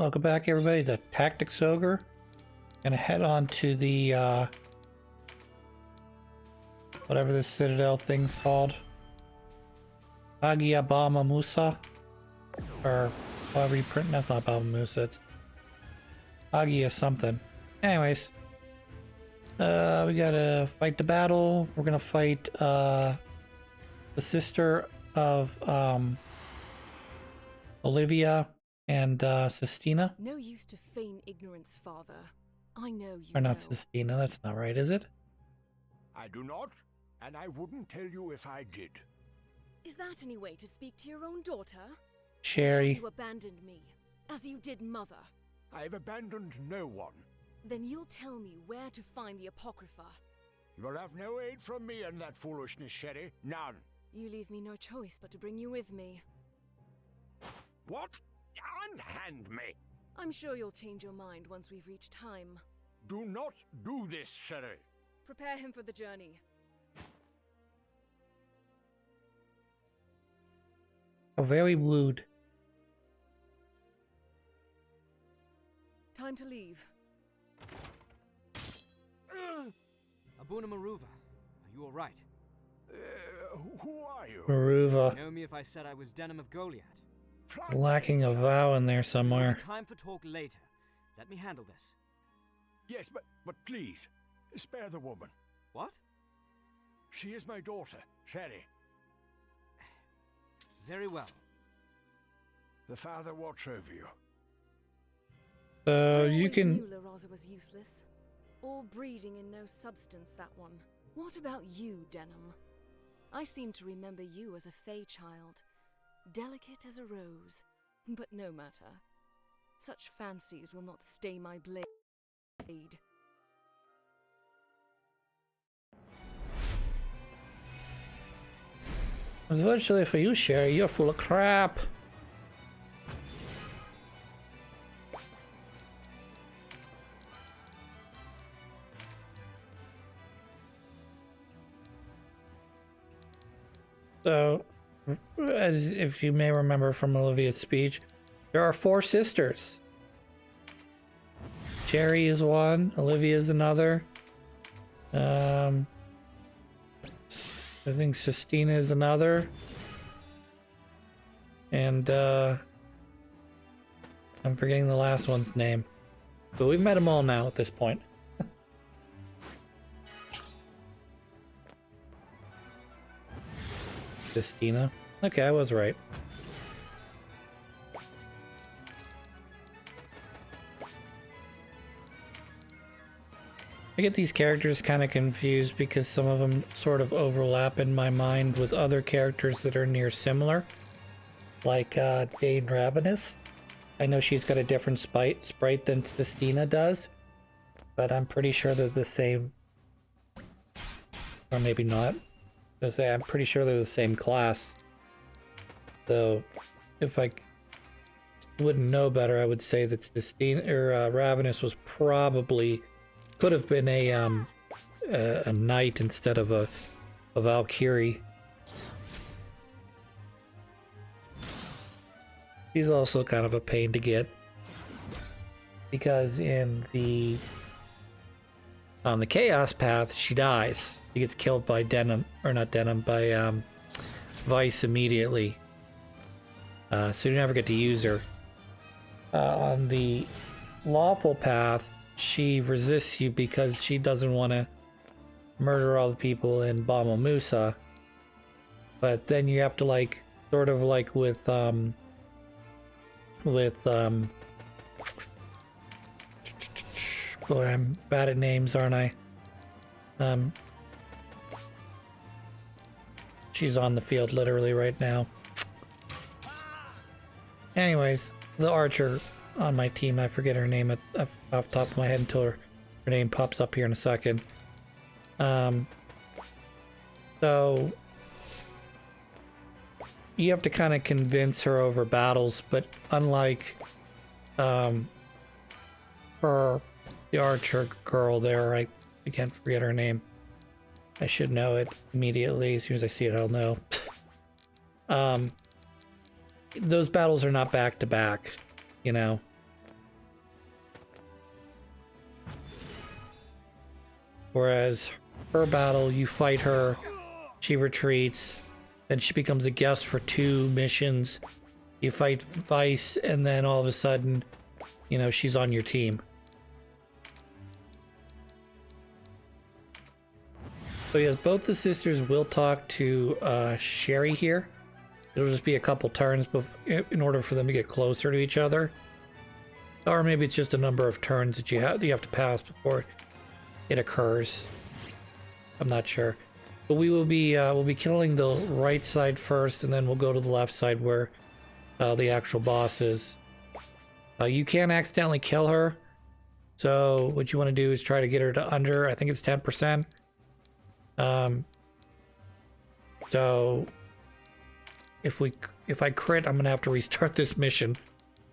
welcome back everybody to Tactics Ogre. Gonna head on to the whatever this citadel thing's called. Agia Bama Musa. Or however you print, that's not Baba Musa, it's Agia something. Anyways. We gotta fight the battle. We're gonna fight the sister of Olivia and Sistina. No use to feign ignorance, father. I know you Or not know. Sistina, that's not right, is it? I do not, and I wouldn't tell you if I did. Is that any way to speak to your own daughter? Sherry. You abandoned me, as you did mother. I have abandoned no one. Then you'll tell me where to find the Apocrypha. You will have no aid from me in that foolishness, Sherry. None. You leave me no choice but to bring you with me. What? Unhand me! I'm sure you'll change your mind once we've reached time. Do not do this, Sherry. Prepare him for the journey. Oh, very rude. Time to leave. Abuna Maruva, are you alright? Who are you? Maruva. Know me if I said I was Denim of Goliath. Lacking a vowel in there There'll somewhere. be time for talk later. Let me handle this. Yes, but please, spare the woman. What? She is my daughter, Sherry. Very well. The father watch over you. So I you always can... knew La Rosa was useless. All breeding and no substance, that one. What about you, Denim? I seem to remember you as a fey child. Delicate as a rose. But no matter. Such fancies will not stay my blade. Unfortunately for you, Sherry, you're full of crap. So, as if you may remember from Olivia's speech, there are 4 sisters. Sherry is one, Olivia is another. I think Sistina is another. And I'm forgetting the last one's name. But we've met them all now at this point. Sistina. Okay, I was right. I get these characters kind of confused because some of them sort of overlap in my mind with other characters that are near similar. Like Jane Ravenous. I know she's got a different sprite than Sistina does. But I'm pretty sure they're the same. Or maybe not. I'm pretty sure they're the same class. So, if I wouldn't know better, I would say that Sistina or Ravenous was probably could have been a knight instead of a Valkyrie. She's also kind of a pain to get because on the Chaos Path she dies. She gets killed by by Vice immediately. So you never get to use her. On the Lawful Path, she resists you because she doesn't want to murder all the people in Bama Musa. But then you have to sort of like with boy, I'm bad at names, aren't I? She's on the field literally right now. Anyways, the archer on my team, I forget her name off the top of my head until her name pops up here in a second. So you have to kind of convince her over battles, but unlike the archer girl there, I can't forget her name. I should know it immediately. As soon as I see it, I'll know. Those battles are not back to back, you know. Whereas her battle, you fight her, she retreats, then she becomes a guest for 2 missions. You fight Vice, and then all of a sudden, you know, she's on your team. So yes, both the sisters will talk to Sherry here. It'll just be a couple turns in order for them to get closer to each other. Or maybe it's just a number of turns that you have to pass before it occurs. I'm not sure. But we'll be killing the right side first, and then we'll go to the left side where the actual boss is. You can accidentally kill her. So what you want to do is try to get her to under, I think it's 10%. So if I crit, I'm gonna have to restart this mission.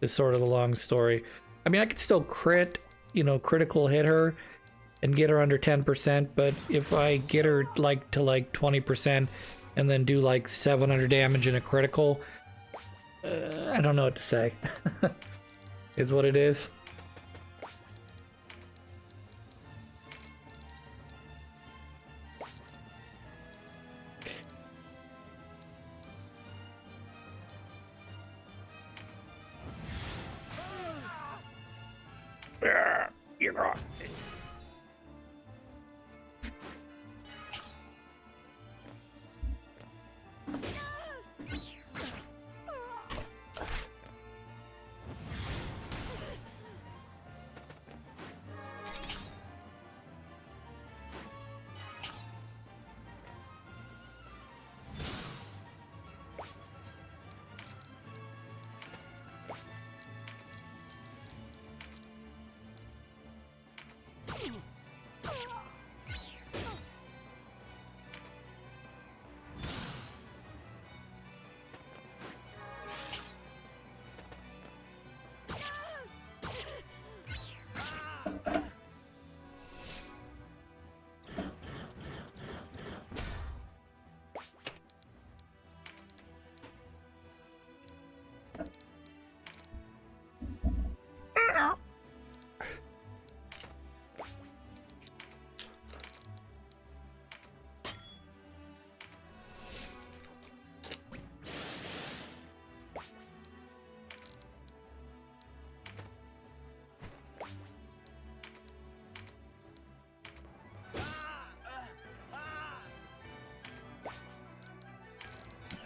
Is sort of the long story. I mean, I could still crit, you know, critical hit her and get her under 10%, but if I get her like to like 20% and then do like 700 damage in a critical, I don't know what to say. Is what it is. You're wrong.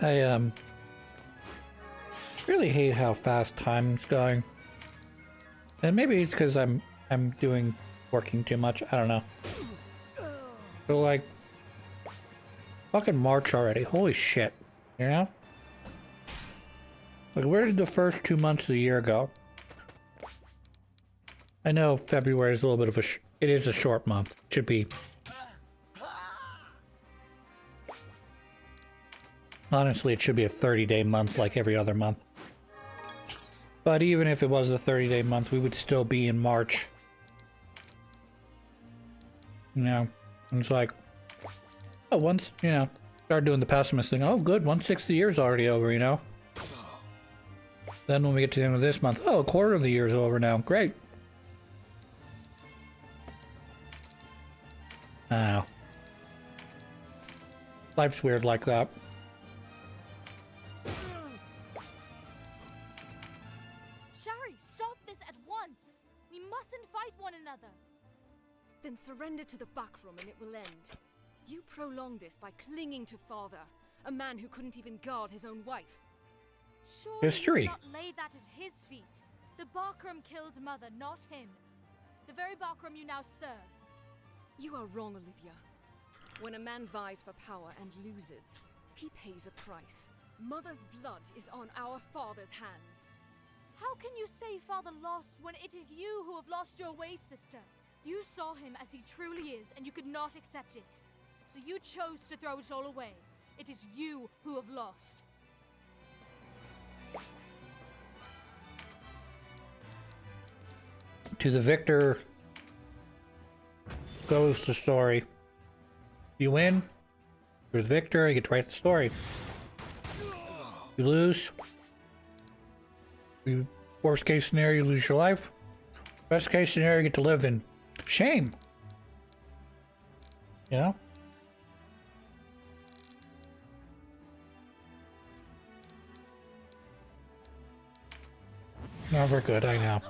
I really hate how fast time's going. And maybe it's because I'm working too much. I don't know. So like fucking March already. Holy shit. You know? Like, where did the first 2 months of the year go? I know February is a little bit of it is a short month. It should be. Honestly, it should be a 30-day month like every other month. But even if it was a 30-day month, we would still be in March. You know? And it's like, oh, once, you know, start doing the pessimist thing. Oh, good, 1/6 of the year's already over, you know? Then when we get to the end of this month, oh, a quarter of the year's over now. Great. I don't know. Life's weird like that. Then surrender to the backroom and it will end. You prolong this by clinging to father, a man who couldn't even guard his own wife. Surely History. you not lay that at his feet. The Barkram killed mother, not him. The very Barkram you now serve. You are wrong, Olivia. When a man vies for power and loses, he pays a price. Mother's blood is on our father's hands. How can you say father lost when it is you who have lost your way, sister? You saw him as he truly is, and you could not accept it. So you chose to throw it all away. It is you who have lost. To the victor goes the story. You win, you're the victor, you get to write the story. You lose, worst case scenario, you lose your life. Best case scenario, you get to live in shame. Yeah? Never good, I know.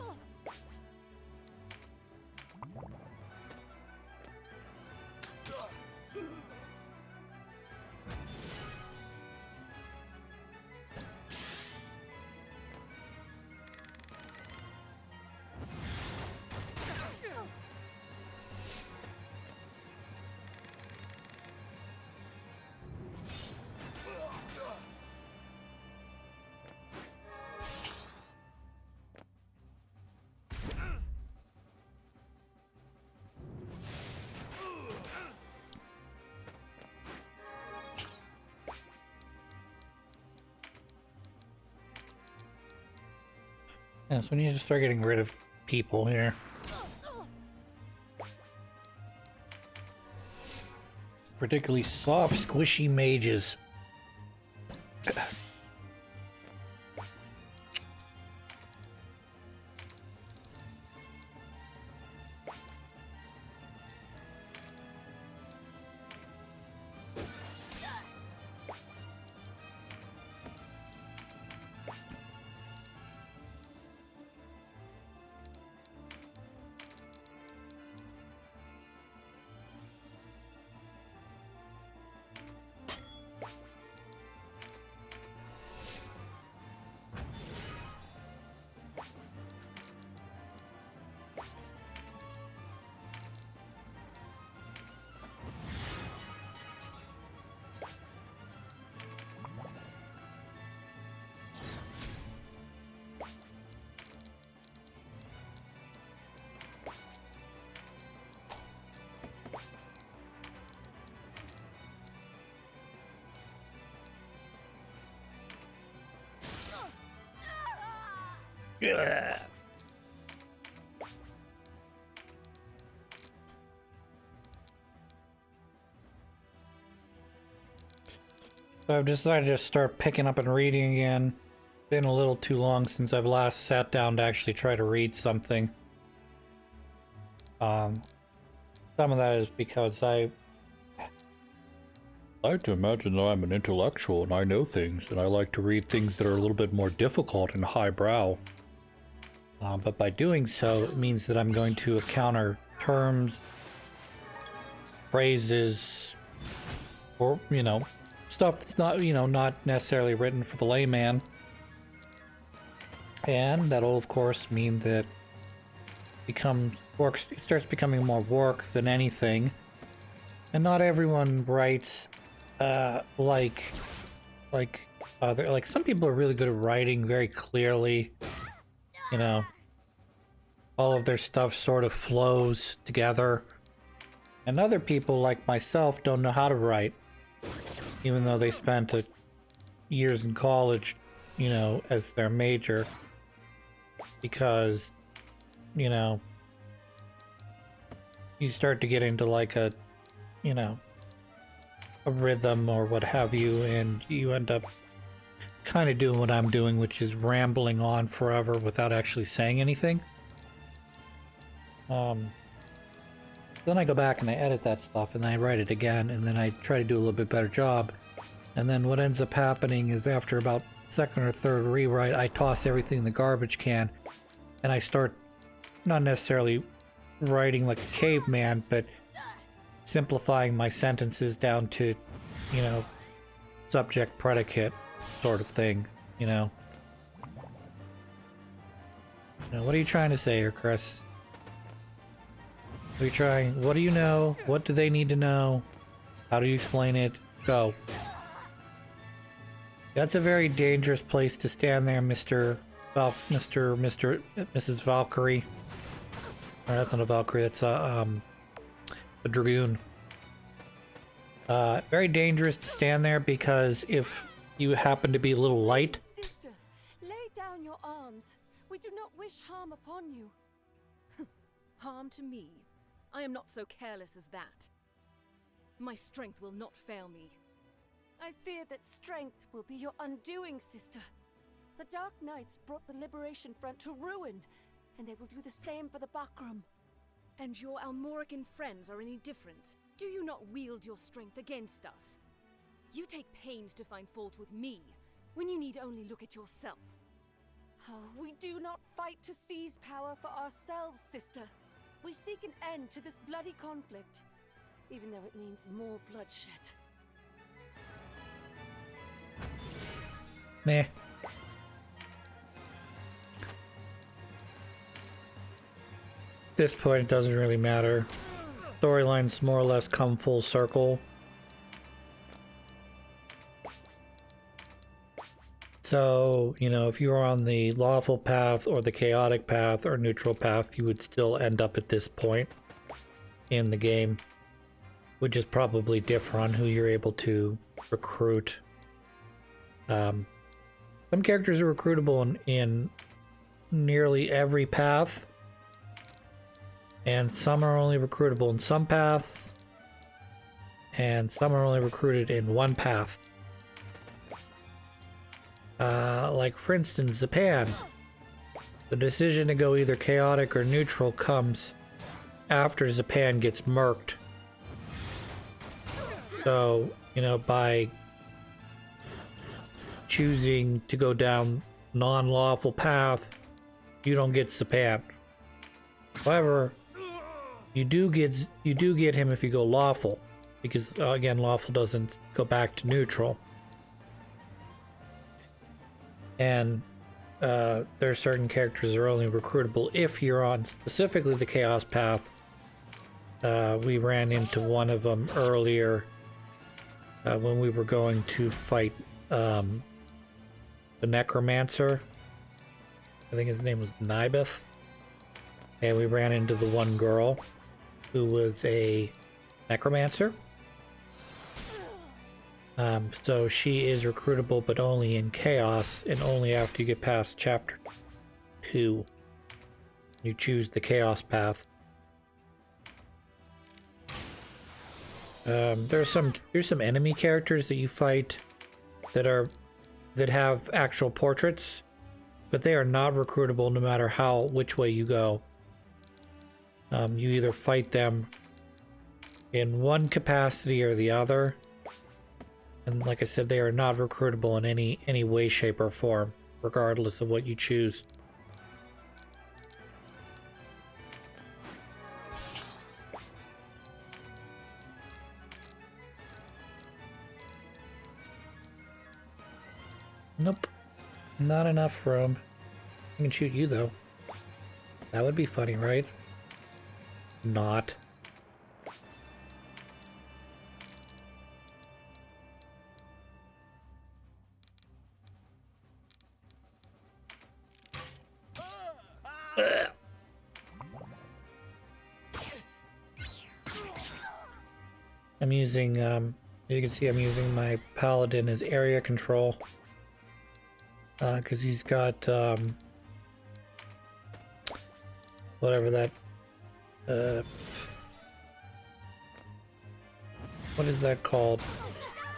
Yeah, so we need to start getting rid of people here. Particularly soft, squishy mages. Yeah. So I've decided to start picking up and reading again. Been a little too long since I've last sat down to actually try to read something. Some of that is because I like to imagine that I'm an intellectual and I know things, and I like to read things that are a little bit more difficult and highbrow. But by doing so, it means that I'm going to encounter terms, phrases, or, you know, stuff that's not, you know, not necessarily written for the layman. And that'll, of course, mean that it starts becoming more work than anything. And not everyone writes like some people are really good at writing very clearly. You know, all of their stuff sort of flows together. And other people, like myself, don't know how to write, even though they spent years in college, you know, as their major. Because, you know, you start to get into like a, you know, a rhythm or what have you, and you end up kind of doing what I'm doing, which is rambling on forever without actually saying anything. Then I go back and I edit that stuff and I write it again, and then I try to do a little bit better job. And then what ends up happening is after about second or third rewrite, I toss everything in the garbage can and I start not necessarily writing like a caveman, but simplifying my sentences down to, you know, subject predicate sort of thing, you know. Now, what are you trying to say here, Chris? What are you trying? What do you know? What do they need to know? How do you explain it? Go. That's a very dangerous place to stand there, Mrs. Valkyrie. Or that's not a Valkyrie, that's a Dragoon. Very dangerous to stand there because if you happen to be a little light. Sister, lay down your arms. We do not wish harm upon you. Harm to me? I am not so careless as that. My strength will not fail me. I fear that strength will be your undoing, sister. The Dark Knights brought the Liberation Front to ruin, and they will do the same for the Bakram. And your Almorican friends are any different? Do you not wield your strength against us? You take pains to find fault with me, when you need only look at yourself. Oh, we do not fight to seize power for ourselves, sister. We seek an end to this bloody conflict, even though it means more bloodshed. Meh. At this point, it doesn't really matter. Storylines more or less come full circle. So, you know, if you were on the lawful path or the chaotic path or neutral path, you would still end up at this point in the game, which is probably different on who you're able to recruit. Some characters are recruitable in nearly every path, and some are only recruitable in some paths, and some are only recruited in one path. Like for instance, Japan. The decision to go either chaotic or neutral comes after Japan gets murked. So, you know, by choosing to go down non-lawful path, you don't get Japan. However, you do get him if you go lawful, because again, lawful doesn't go back to neutral. And there are certain characters that are only recruitable if you're on specifically the Chaos Path. We ran into one of them earlier when we were going to fight the Necromancer. I think his name was Nibeth. And we ran into the one girl who was a Necromancer. So she is recruitable, but only in Chaos, and only after you get past Chapter 2. You choose the Chaos Path. There's some enemy characters that you fight that have actual portraits, but they are not recruitable no matter which way you go. You either fight them in one capacity or the other. And like I said, they are not recruitable in any way, shape, or form, regardless of what you choose. Nope. Not enough room. I can shoot you, though. That would be funny, right? Not. I'm using, you can see I'm using my paladin as area control. Because he's got, whatever that, what is that called?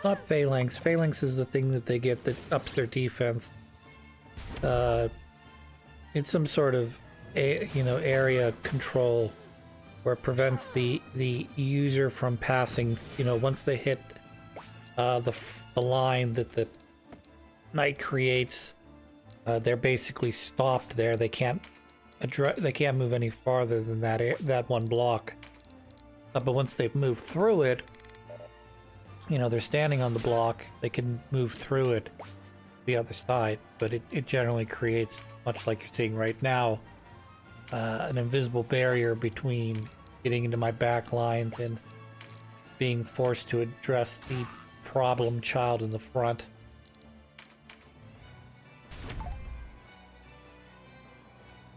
Not phalanx. Phalanx is the thing that they get that ups their defense. It's some sort of, area control where it prevents the user from passing, once they hit the line that the knight creates, they're basically stopped there. They can't move any farther than that one block. But once they've moved through it, they're standing on the block, they can move through it to the other side, but it generally creates, much like you're seeing right now, an invisible barrier between getting into my back lines and being forced to address the problem child in the front.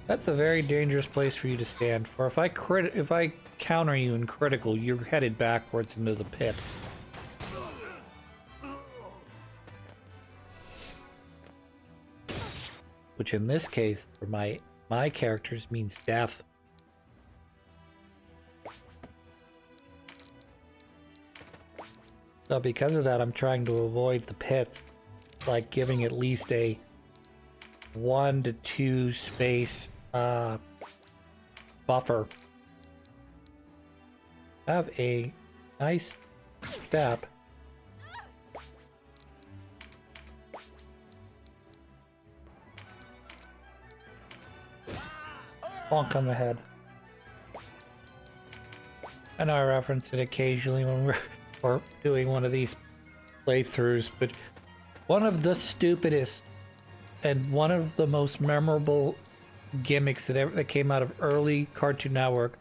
That's a very dangerous place for you to stand for. If I counter you in critical, you're headed backwards into the pit. Which in this case, for my characters, means death. So because of that, I'm trying to avoid the pits, like giving at least a 1 to 2 space buffer. I have a Nice stab. Bonk on the head. I know I reference it occasionally when we're doing one of these playthroughs, but one of the stupidest and one of the most memorable gimmicks that came out of early Cartoon Network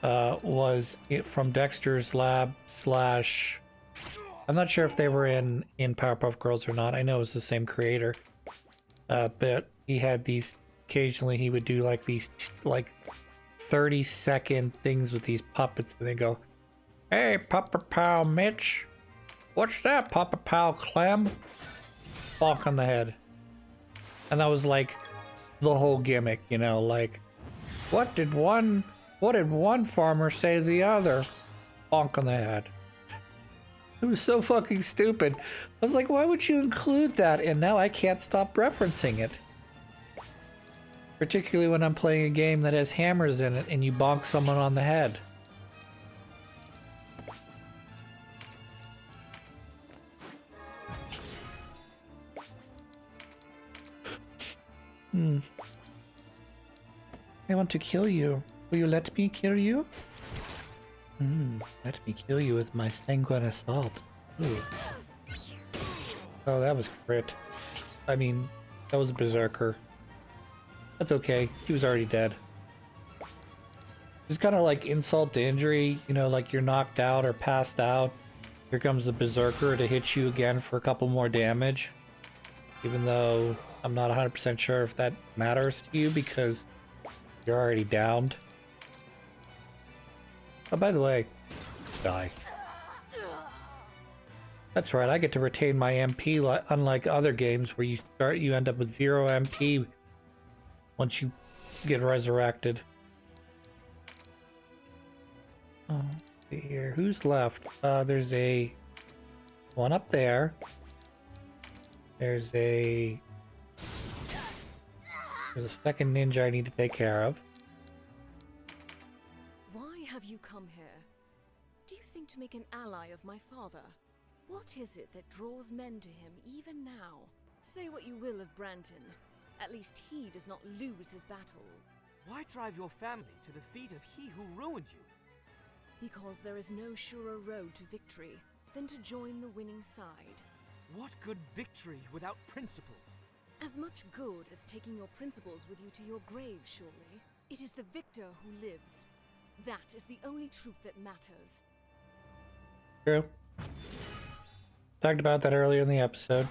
was from Dexter's Lab slash... I'm not sure if they were in Powerpuff Girls or not. I know it was the same creator. But he had these... Occasionally he would do like these like 30-second things with these puppets, and they go, "Hey, Puppet Pal Mitch. What's that, Puppet Pal Clem?" Bonk on the head. And that was like the whole gimmick, you know, like, what did one farmer say to the other? Bonk on the head. It was so fucking stupid. I was like, why would you include that? And now I can't stop referencing it. Particularly when I'm playing a game that has hammers in it and you bonk someone on the head. I want to kill you. Will you let me kill you? Let me kill you with my sanguine assault. Ooh. Oh, that was crit. I mean, that was a berserker. That's okay. He was already dead. It's kind of like insult to injury, you know, like you're knocked out or passed out. Here comes the berserker to hit you again for a couple more damage. Even though I'm not 100% sure if that matters to you because you're already downed. Oh, by the way, die. That's right, I get to retain my MP, unlike other games where you end up with 0 MP once you get resurrected. Oh, let's see here. Who's left? There's one up there. There's a second ninja I need to take care of. Why have you come here? Do you think to make an ally of my father? What is it that draws men to him even now? Say what you will of Branton. At least he does not lose his battles. Why drive your family to the feet of he who ruined you? Because there is no surer road to victory than to join the winning side. What good victory without principles? As much good as taking your principles with you to your grave, surely. It is the victor who lives. That is the only truth that matters. True. Talked about that earlier in the episode.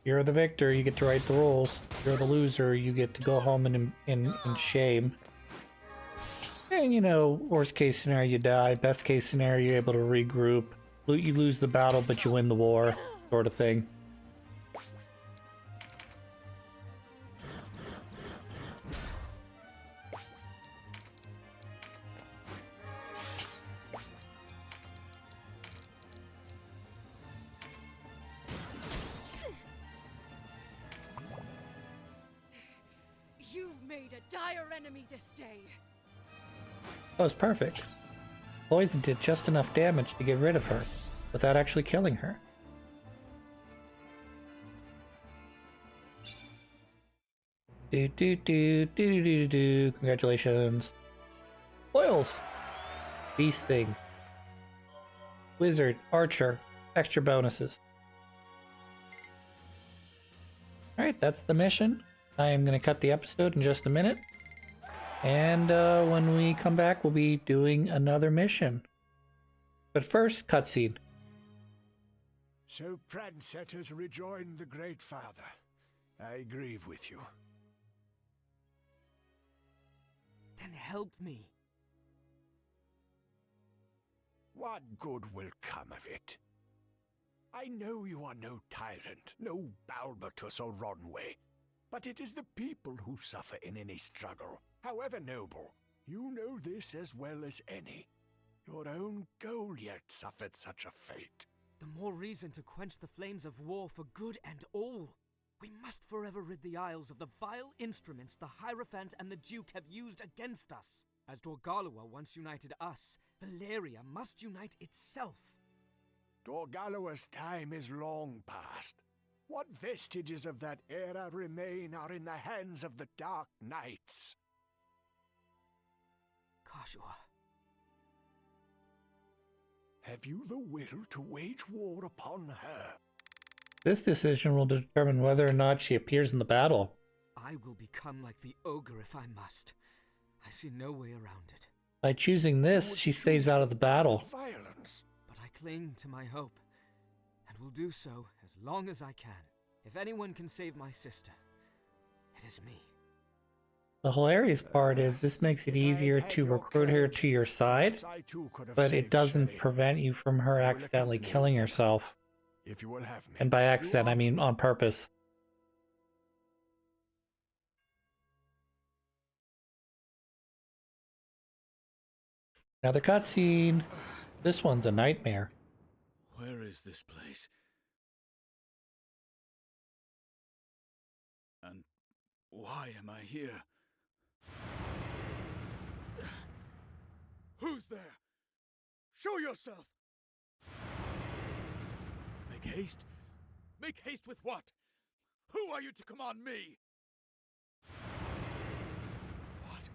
You're the victor, you get to write the rules. You're the loser, you get to go home in shame. And you know, worst case scenario, you die. Best case scenario, you're able to regroup. You lose the battle, but you win the war, sort of thing. You've made a dire enemy this day. That was perfect. Poison did just enough damage to get rid of her, without actually killing her. Congratulations. Foils! Beast thing. Wizard, archer, extra bonuses. Alright, that's the mission. I am going to cut the episode in just a minute. And when we come back, we'll be doing another mission. But first, cutscene. So Pransett has rejoined the Great Father. I grieve with you. Then help me. What good will come of it? I know you are no tyrant, no Balbatus or Ronway, but it is the people who suffer in any struggle, however noble. You know this as well as any. Your own goal yet suffered such a fate. The more reason to quench the flames of war for good and all. We must forever rid the Isles of the vile instruments the Hierophant and the Duke have used against us. As Dorgalawa once united us, Valeria must unite itself. Dorgalawa's time is long past. What vestiges of that era remain are in the hands of the Dark Knights. Kashua. Have you the will to wage war upon her? This decision will determine whether or not she appears in the battle. I will become like the ogre if I must. I see no way around it. By choosing this, she stays out of the battle. Violence. But I cling to my hope, and will do so as long as I can. If anyone can save my sister, it is me. The hilarious part is this makes it easier to recruit her to your side, but it doesn't prevent you from her accidentally killing herself. If you will have me. And by accident, I mean on purpose. Another cutscene. This one's a nightmare. Where is this place? And why am I here? Who's there? Show yourself! Make haste? Make haste with what? Who are you to command me? What?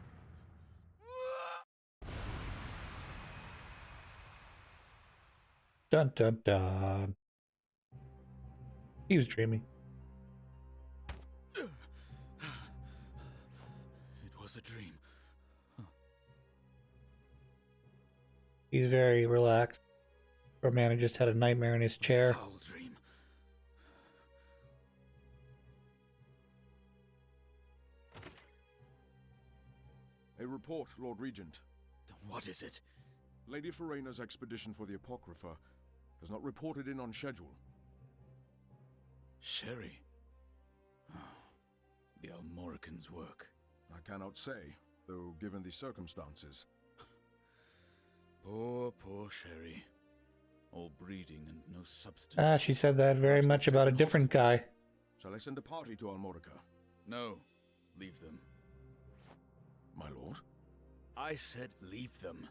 Dun dun dun. He was dreaming. It was a dream. He's very relaxed. Poor man who just had a nightmare in his chair. Foul dream. A report, Lord Regent. Then what is it? Lady Ferena's expedition for the Apocrypha has not reported in on schedule. Sherry. The Almorican's work. I cannot say, though given the circumstances. Poor Sherry. All breeding and no substance. She said that very much about a different guy. Shall I send a party to Almorica? No, leave them. My lord? I said leave them.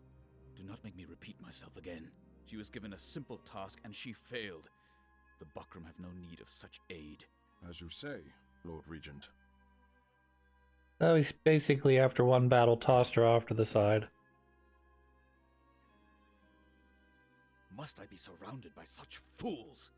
Do not make me repeat myself again. She was given a simple task and she failed. The Buckram have no need of such aid. As you say, Lord Regent. So he's basically, after one battle, tossed her off to the side. Must I be surrounded by such fools?